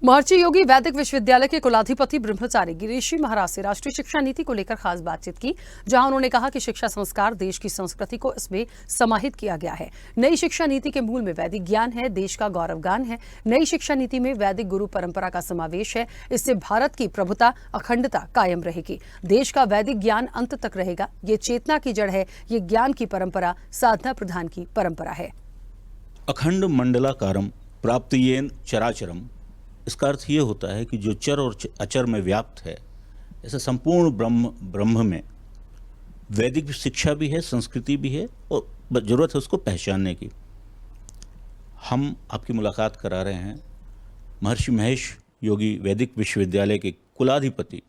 महर्षि योगी वैदिक विश्वविद्यालय के कुलाधिपति ब्रह्मचारी गिरीश महाराज से राष्ट्रीय शिक्षा नीति को लेकर खास बातचीत की, जहां उन्होंने कहा कि शिक्षा संस्कार देश की संस्कृति को इसमें समाहित किया गया है। नई शिक्षा नीति के मूल में वैदिक ज्ञान है, देश का गौरवगान है। नई शिक्षा नीति में वैदिक गुरु परंपरा का समावेश है। इससे भारत की प्रभुता, अखंडता कायम रहेगी। देश का वैदिक ज्ञान अंत तक रहेगा। ये चेतना की जड़ है, ये ज्ञान की परंपरा, साधना प्रधान की परंपरा है। अखंड मंडलाकारम प्राप्तियेन चराचरम, इसका अर्थ ये होता है कि जो चर और अचर में व्याप्त है, ऐसा संपूर्ण ब्रह्म में वैदिक शिक्षा भी है, संस्कृति भी है और ज़रूरत है उसको पहचानने की। हम आपकी मुलाकात करा रहे हैं महर्षि महेश योगी वैदिक विश्वविद्यालय के कुलाधिपति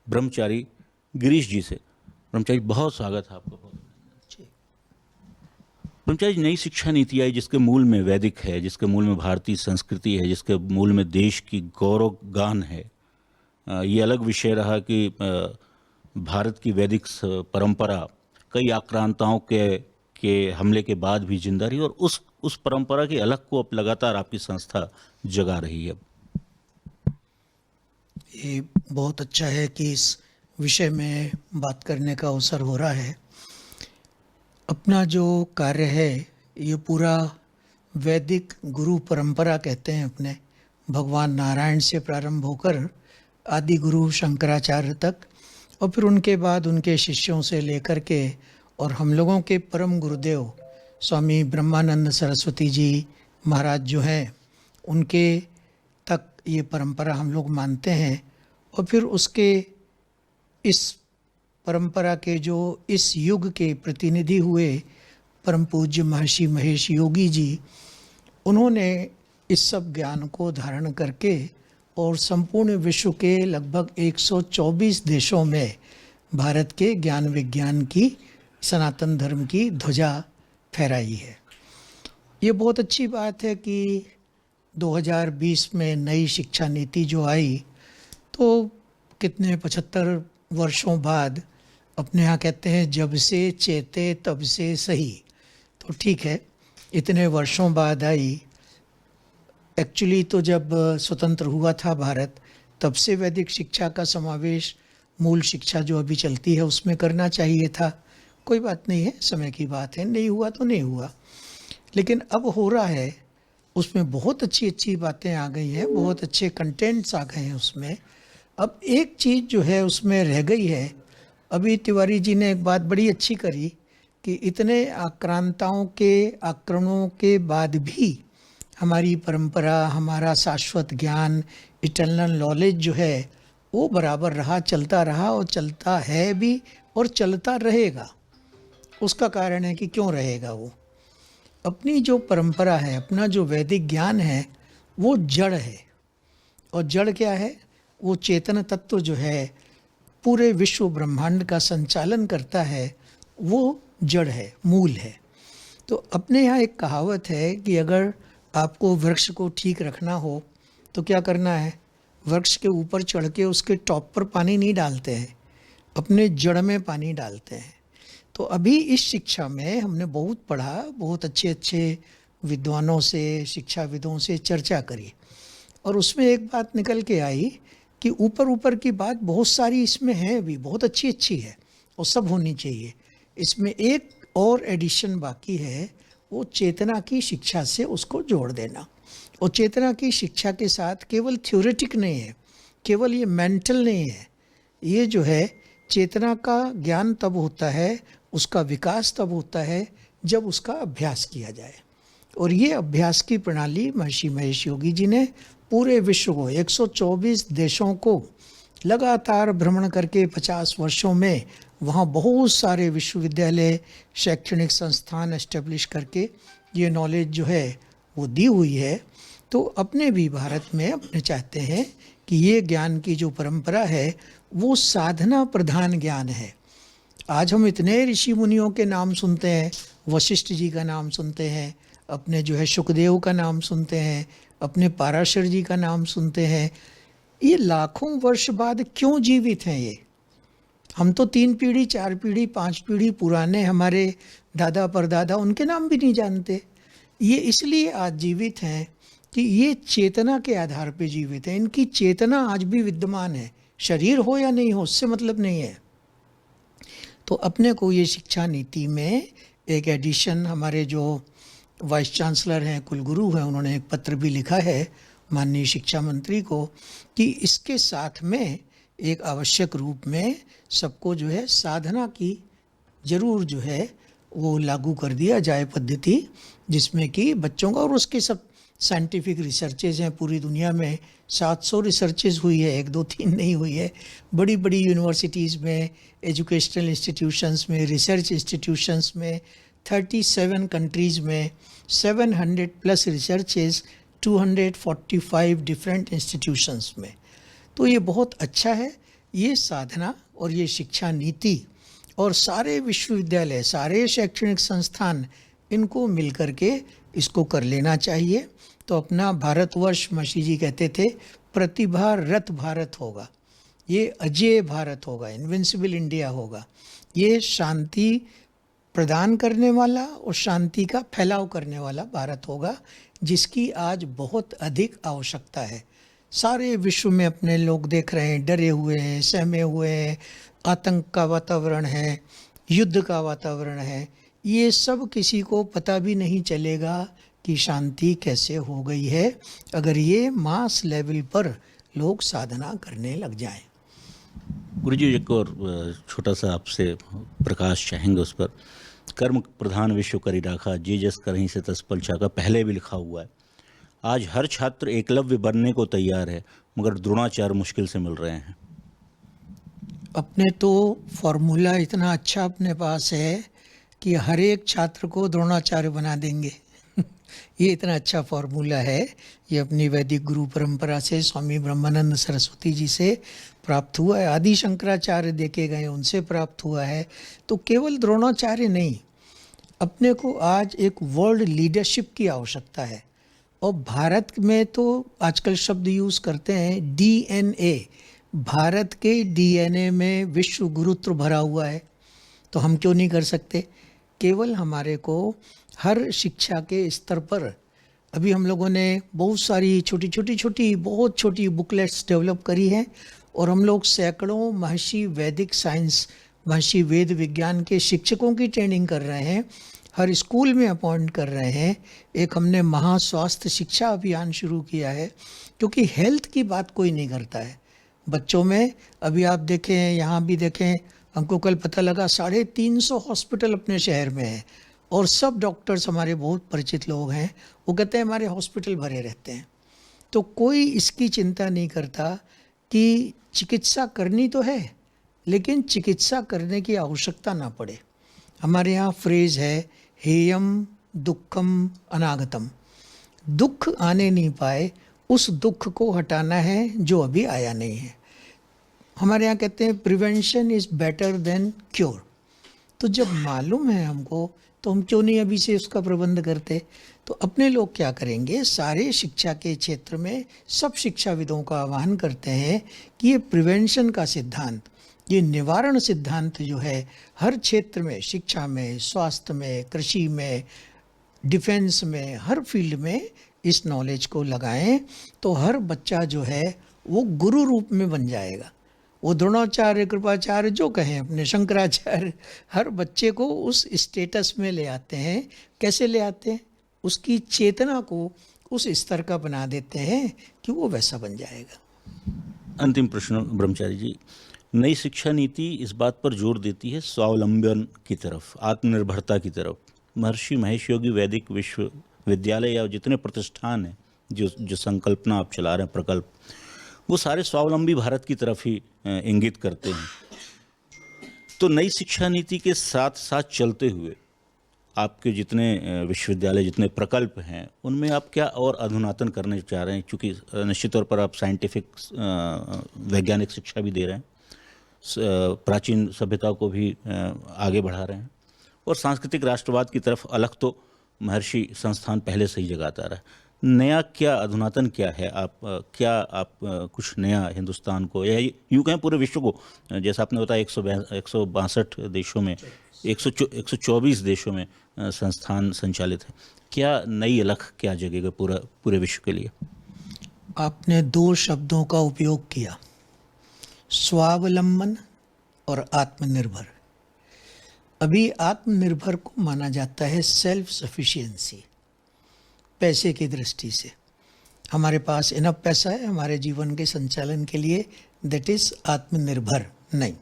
ब्रह्मचारी गिरीश जी से। ब्रह्मचारी, बहुत स्वागत है आपका। ब्रह्मचारी, नई शिक्षा नीति आई जिसके मूल में वैदिक है, जिसके मूल में भारतीय संस्कृति है, जिसके मूल में देश की गौरव गान है। ये अलग विषय रहा कि भारत की वैदिक परंपरा कई आक्रांताओं के हमले के बाद भी जिंदा रही और उस परंपरा की अलग को अब लगातार आपकी संस्था जगा रही है। ये बहुत अच्छा है कि इस विषय में बात करने का अवसर हो रहा है। अपना जो कार्य है ये पूरा वैदिक गुरु परंपरा कहते हैं अपने, भगवान नारायण से प्रारंभ होकर आदि गुरु शंकराचार्य तक और फिर उनके बाद उनके शिष्यों से लेकर के और हम लोगों के परम गुरुदेव स्वामी ब्रह्मानंद सरस्वती जी महाराज जो हैं उनके तक ये परंपरा हम लोग मानते हैं। और फिर उसके इस परंपरा के जो इस युग के प्रतिनिधि हुए परम पूज्य महर्षि महेश योगी जी, उन्होंने इस सब ज्ञान को धारण करके और संपूर्ण विश्व के लगभग 124 देशों में भारत के ज्ञान विज्ञान की, सनातन धर्म की ध्वजा फहराई है। ये बहुत अच्छी बात है कि 2020 में नई शिक्षा नीति जो आई तो कितने 75 वर्षों बाद, अपने यहाँ कहते हैं जब से चेते तब से सही, तो ठीक है इतने वर्षों बाद आई। एक्चुअली तो जब स्वतंत्र हुआ था भारत तब से वैदिक शिक्षा का समावेश मूल शिक्षा जो अभी चलती है उसमें करना चाहिए था। कोई बात नहीं है, समय की बात है, नहीं हुआ तो नहीं हुआ, लेकिन अब हो रहा है। उसमें बहुत अच्छी अच्छी बातें आ गई हैं, बहुत अच्छे कंटेंट्स आ गए हैं उसमें। अब एक चीज़ जो है उसमें रह गई है। अभी तिवारी जी ने एक बात बड़ी अच्छी करी कि इतने आक्रांताओं के आक्रमणों के बाद भी हमारी परंपरा, हमारा शाश्वत ज्ञान, इटर्नल नॉलेज जो है वो बराबर रहा, चलता रहा और चलता है भी और चलता रहेगा। उसका कारण है कि क्यों रहेगा वो, अपनी जो परंपरा है, अपना जो वैदिक ज्ञान है वो जड़ है। और जड़ क्या है? वो चेतन तत्व जो है पूरे विश्व ब्रह्मांड का संचालन करता है, वो जड़ है, मूल है। तो अपने यहाँ एक कहावत है कि अगर आपको वृक्ष को ठीक रखना हो तो क्या करना है? वृक्ष के ऊपर चढ़ के उसके टॉप पर पानी नहीं डालते हैं, अपने जड़ में पानी डालते हैं। तो अभी इस शिक्षा में हमने बहुत पढ़ा, बहुत अच्छे अच्छे विद्वानों से, शिक्षाविदों से चर्चा करी और उसमें एक बात निकल के आई कि ऊपर ऊपर की बात बहुत सारी इसमें है, भी बहुत अच्छी अच्छी है और सब होनी चाहिए। इसमें एक और एडिशन बाकी है, वो चेतना की शिक्षा से उसको जोड़ देना। और चेतना की शिक्षा के साथ केवल थ्योरेटिक नहीं है, केवल ये मेंटल नहीं है, ये जो है चेतना का ज्ञान तब होता है, उसका विकास तब होता है जब उसका अभ्यास किया जाए। और ये अभ्यास की प्रणाली महर्षि महेश योगी जी ने पूरे विश्व को, 124 देशों को लगातार भ्रमण करके 50 वर्षों में वहाँ बहुत सारे विश्वविद्यालय, शैक्षणिक संस्थान एस्टेब्लिश करके ये नॉलेज जो है वो दी हुई है। तो अपने भी भारत में अपने चाहते हैं कि ये ज्ञान की जो परंपरा है वो साधना प्रधान ज्ञान है। आज हम इतने ऋषि मुनियों के नाम सुनते हैं, वशिष्ठ जी का नाम सुनते हैं, अपने जो है सुखदेव का नाम सुनते हैं, अपने पाराशर जी का नाम सुनते हैं। ये लाखों वर्ष बाद क्यों जीवित हैं ये? हम तो 3 पीढ़ी, 4 पीढ़ी, 5 पीढ़ी पुराने हमारे दादा परदादा, उनके नाम भी नहीं जानते। ये इसलिए आज जीवित हैं कि ये चेतना के आधार पे जीवित है, इनकी चेतना आज भी विद्यमान है, शरीर हो या नहीं हो उससे मतलब नहीं है। तो अपने को ये शिक्षा नीति में एक एडिशन, हमारे जो वाइस चांसलर हैं, कुलगुरु हैं, उन्होंने एक पत्र भी लिखा है माननीय शिक्षा मंत्री को कि इसके साथ में एक आवश्यक रूप में सबको जो है साधना की जरूर जो है वो लागू कर दिया जाए पद्धति, जिसमें कि बच्चों का, और उसके सब साइंटिफिक रिसर्चेज हैं पूरी दुनिया में, 700 रिसर्चेज हुई है, 1 2 3 नहीं हुई है। बड़ी बड़ी यूनिवर्सिटीज़ में, एजुकेशनल इंस्टीट्यूशंस में, रिसर्च इंस्टीट्यूशंस में, 37 कंट्रीज़ में, 700 प्लस रिसर्चेज, 245 डिफरेंट इंस्टीट्यूशंस में। तो ये बहुत अच्छा है। ये साधना और ये शिक्षा नीति और सारे विश्वविद्यालय, सारे शैक्षणिक संस्थान, इनको मिलकर के इसको कर लेना चाहिए। तो अपना भारतवर्ष, मसी जी कहते थे, प्रतिभा रत भारत होगा, ये अजेय भारत होगा, इनविंसिबल इंडिया होगा। ये शांति प्रदान करने वाला और शांति का फैलाव करने वाला भारत होगा, जिसकी आज बहुत अधिक आवश्यकता है। सारे विश्व में अपने लोग देख रहे हैं, डरे हुए हैं, सहमे हुए हैं, आतंक का वातावरण है, युद्ध का वातावरण है। ये सब किसी को पता भी नहीं चलेगा कि शांति कैसे हो गई है अगर ये मास लेवल पर लोग साधना करने लग जाएं। गुरुजी, एक और छोटा सा आपसे प्रकाश चाहेंगे उस पर। कर्म प्रधान विश्व करी राखा, जे जस करहीं से तस पल छाका, पहले भी लिखा हुआ है। आज हर छात्र एकलव्य बनने को तैयार है, मगर द्रोणाचार्य मुश्किल से मिल रहे हैं। अपने तो फॉर्मूला इतना अच्छा अपने पास है कि हर एक छात्र को द्रोणाचार्य बना देंगे। ये इतना अच्छा फॉर्मूला है। ये अपनी वैदिक गुरु परंपरा से स्वामी ब्रह्मानंद सरस्वती जी से प्राप्त हुआ है, आदि शंकराचार्य देखे गए उनसे प्राप्त हुआ है। तो केवल द्रोणाचार्य नहीं, अपने को आज एक वर्ल्ड लीडरशिप की आवश्यकता है। और भारत में तो आजकल शब्द यूज़ करते हैं DNA, भारत के DNA में विश्व गुरुत्व भरा हुआ है। तो हम क्यों नहीं कर सकते? केवल हमारे को हर शिक्षा के स्तर पर, अभी हम लोगों ने बहुत सारी बहुत छोटी बुकलेट्स डेवलप करी हैं, और हम लोग सैकड़ों महर्षि वैदिक साइंस, महर्षि वेद विज्ञान के शिक्षकों की ट्रेनिंग कर रहे हैं, हर स्कूल में अपॉइंट कर रहे हैं। एक हमने महास्वास्थ्य शिक्षा अभियान शुरू किया है, क्योंकि हेल्थ की बात कोई नहीं करता है बच्चों में। अभी आप देखें, यहाँ भी देखें, हमको कल पता लगा 350 हॉस्पिटल अपने शहर में है, और सब डॉक्टर्स हमारे बहुत परिचित लोग हैं, वो कहते हैं हमारे हॉस्पिटल भरे रहते हैं। तो कोई इसकी चिंता नहीं करता कि चिकित्सा करनी तो है, लेकिन चिकित्सा करने की आवश्यकता ना पड़े। हमारे यहाँ फ्रेज है, हेयम दुखम अनागतम, दुख आने नहीं पाए, उस दुख को हटाना है जो अभी आया नहीं है। हमारे यहाँ कहते हैं prevention is better than cure. तो जब मालूम है हमको, तो हम क्यों नहीं अभी से उसका प्रबंध करते? तो अपने लोग क्या करेंगे, सारे शिक्षा के क्षेत्र में सब शिक्षाविदों का आह्वान करते हैं कि ये प्रिवेंशन का सिद्धांत, ये निवारण सिद्धांत जो है, हर क्षेत्र में, शिक्षा में, स्वास्थ्य में, कृषि में, डिफेंस में, हर फील्ड में इस नॉलेज को लगाएं। तो हर बच्चा जो है वो गुरु रूप में बन जाएगा। वो द्रोणाचार्य, कृपाचार्य जो कहें, अपने शंकराचार्य, हर बच्चे को उस स्टेटस में ले आते हैं। कैसे ले आते हैं? उसकी चेतना को उस स्तर का बना देते हैं कि वो वैसा बन जाएगा। अंतिम प्रश्न ब्रह्मचारी जी, नई शिक्षा नीति इस बात पर जोर देती है स्वावलंबन की तरफ, आत्मनिर्भरता की तरफ। महर्षि महेश योगी वैदिक विश्वविद्यालय या जितने प्रतिष्ठान हैं, जो संकल्पना आप चला रहे हैं, प्रकल्प, वो सारे स्वावलंबी भारत की तरफ ही इंगित करते हैं। तो नई शिक्षा नीति के साथ साथ चलते हुए आपके जितने विश्वविद्यालय, जितने प्रकल्प हैं, उनमें आप क्या और अधुनातन करने चाह रहे हैं? क्योंकि निश्चित तौर पर आप साइंटिफिक वैज्ञानिक शिक्षा भी दे रहे हैं, प्राचीन सभ्यता को भी आगे बढ़ा रहे हैं, और सांस्कृतिक राष्ट्रवाद की तरफ अलग तो महर्षि संस्थान पहले से ही जगाता रहा है। नया क्या, अधुनातन क्या है? आप कुछ नया हिंदुस्तान को, या यूँ कहें पूरे विश्व को, जैसा आपने बताया 162 देशों में 124 देशों में संस्थान संचालित है। क्या नई अलख क्या जगेगा पूरे विश्व के लिए? आपने दो शब्दों का उपयोग किया, स्वावलंबन और आत्मनिर्भर। अभी आत्मनिर्भर को माना जाता है सेल्फ सफिशिएंसी, पैसे की दृष्टि से हमारे पास इनफ पैसा है हमारे जीवन के संचालन के लिए, दैट इज आत्मनिर्भर। नहीं,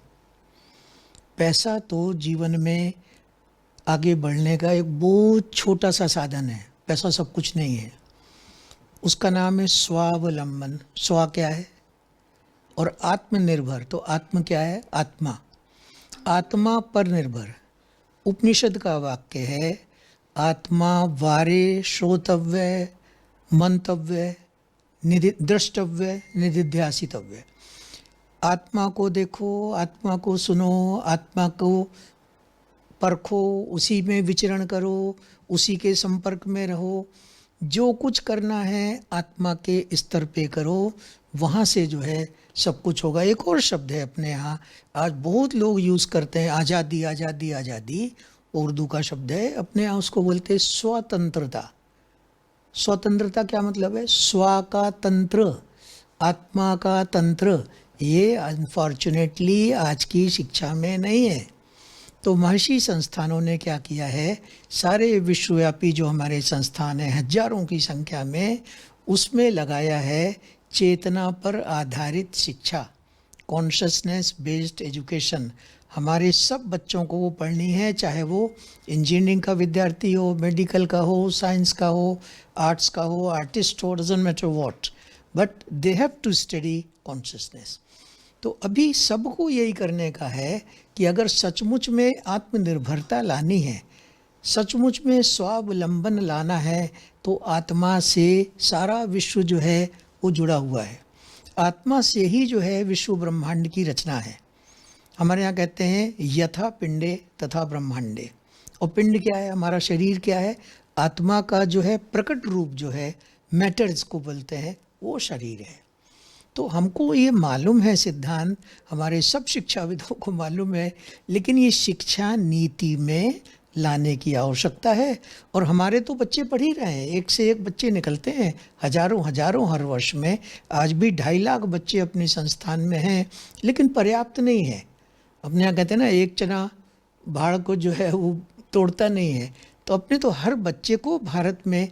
पैसा तो जीवन में आगे बढ़ने का एक बहुत छोटा सा साधन है, पैसा सब कुछ नहीं है। उसका नाम है स्वावलंबन। स्व क्या है और आत्मनिर्भर, तो आत्म क्या है? आत्मा। आत्मा पर निर्भर। उपनिषद का वाक्य है, आत्मा वारे श्रोतव्य मंतव्य द्रष्टव्य निधिध्यासितव्य। आत्मा को देखो, आत्मा को सुनो, आत्मा को परखो, उसी में विचरण करो, उसी के संपर्क में रहो। जो कुछ करना है आत्मा के स्तर पे करो, वहाँ से जो है सब कुछ होगा। एक और शब्द है अपने यहाँ आज बहुत लोग यूज़ करते हैं, आज़ादी आज़ादी आज़ादी, उर्दू का शब्द है, अपने यहाँ उसको बोलते हैं स्वतंत्रता। स्वतंत्रता क्या मतलब है? स्व का तंत्र, आत्मा का तंत्र, ये अनफॉर्चुनेटली आज की शिक्षा में नहीं है। तो महर्षि संस्थानों ने क्या किया है, सारे विश्वव्यापी जो हमारे संस्थान हैं हजारों की संख्या में, उसमें लगाया है चेतना पर आधारित शिक्षा, कॉन्शसनेस बेस्ड एजुकेशन। हमारे सब बच्चों को वो पढ़नी है, चाहे वो इंजीनियरिंग का विद्यार्थी हो, मेडिकल का हो, साइंस का हो, आर्ट्स का हो, आर्टिस्ट हो, doesn't matter what, but they have to study consciousness. तो अभी सबको यही करने का है कि अगर सचमुच में आत्मनिर्भरता लानी है, सचमुच में स्वावलंबन लाना है, तो आत्मा से सारा विश्व जो है वो जुड़ा हुआ है। आत्मा से ही जो है विश्व ब्रह्मांड की रचना है। हमारे यहाँ कहते हैं यथा पिंडे तथा ब्रह्मांडे। और पिंड क्या है? हमारा शरीर क्या है? आत्मा का जो है प्रकट रूप जो है, मैटर जिसको बोलते हैं, वो शरीर है। तो हमको ये मालूम है सिद्धांत, हमारे सब शिक्षाविदों को मालूम है, लेकिन ये शिक्षा नीति में लाने की आवश्यकता है। और हमारे तो बच्चे पढ़ ही रहे हैं, एक से एक बच्चे निकलते हैं, हजारों हजारों हर वर्ष में। आज भी 2.5 लाख बच्चे अपने संस्थान में हैं, लेकिन पर्याप्त नहीं है। अपने यहाँ कहते हैं ना, एक चना भाड़ को जो है वो तोड़ता नहीं है। तो अपने तो हर बच्चे को भारत में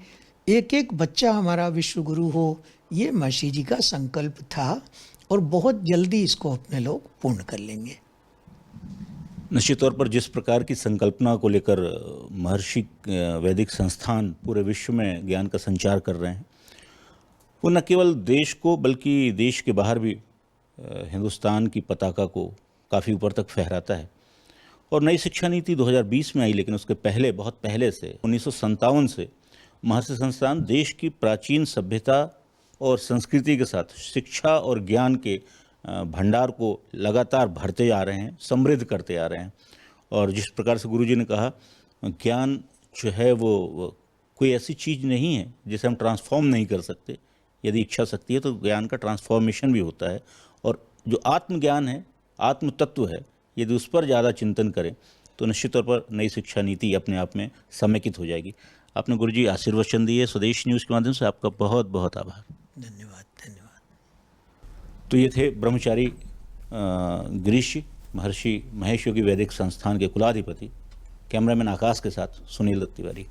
एक एक बच्चा हमारा विश्व गुरु हो, ये महर्षि जी का संकल्प था, और बहुत जल्दी इसको अपने लोग पूर्ण कर लेंगे। निश्चित तौर पर जिस प्रकार की संकल्पना को लेकर महर्षि वैदिक संस्थान पूरे विश्व में ज्ञान का संचार कर रहे हैं, वो न केवल देश को बल्कि देश के बाहर भी हिंदुस्तान की पताका को काफ़ी ऊपर तक फहराता है। और नई शिक्षा नीति 2020 में आई, लेकिन उसके पहले, बहुत पहले से 1957 से महर्षि संस्थान देश की प्राचीन सभ्यता और संस्कृति के साथ शिक्षा और ज्ञान के भंडार को लगातार भरते जा रहे हैं, समृद्ध करते आ रहे हैं। और जिस प्रकार से गुरुजी ने कहा, ज्ञान जो है वो कोई ऐसी चीज़ नहीं है जिसे हम ट्रांसफॉर्म नहीं कर सकते। यदि इच्छा शक्ति है तो ज्ञान का ट्रांसफॉर्मेशन भी होता है। और जो आत्मज्ञान है, आत्म तत्व है, यदि उस पर ज़्यादा चिंतन करें तो निश्चित तौर पर नई शिक्षा नीति अपने आप में समेकित हो जाएगी। आपने गुरुजी आशीर्वचन दिए, स्वदेश न्यूज़ के माध्यम से आपका बहुत बहुत आभार। धन्यवाद, धन्यवाद। तो ये थे ब्रह्मचारी गिरीश जी, महर्षि महेश योगी वैदिक संस्थान के कुलाधिपति। कैमरामैन आकाश के साथ सुनील तिवारी।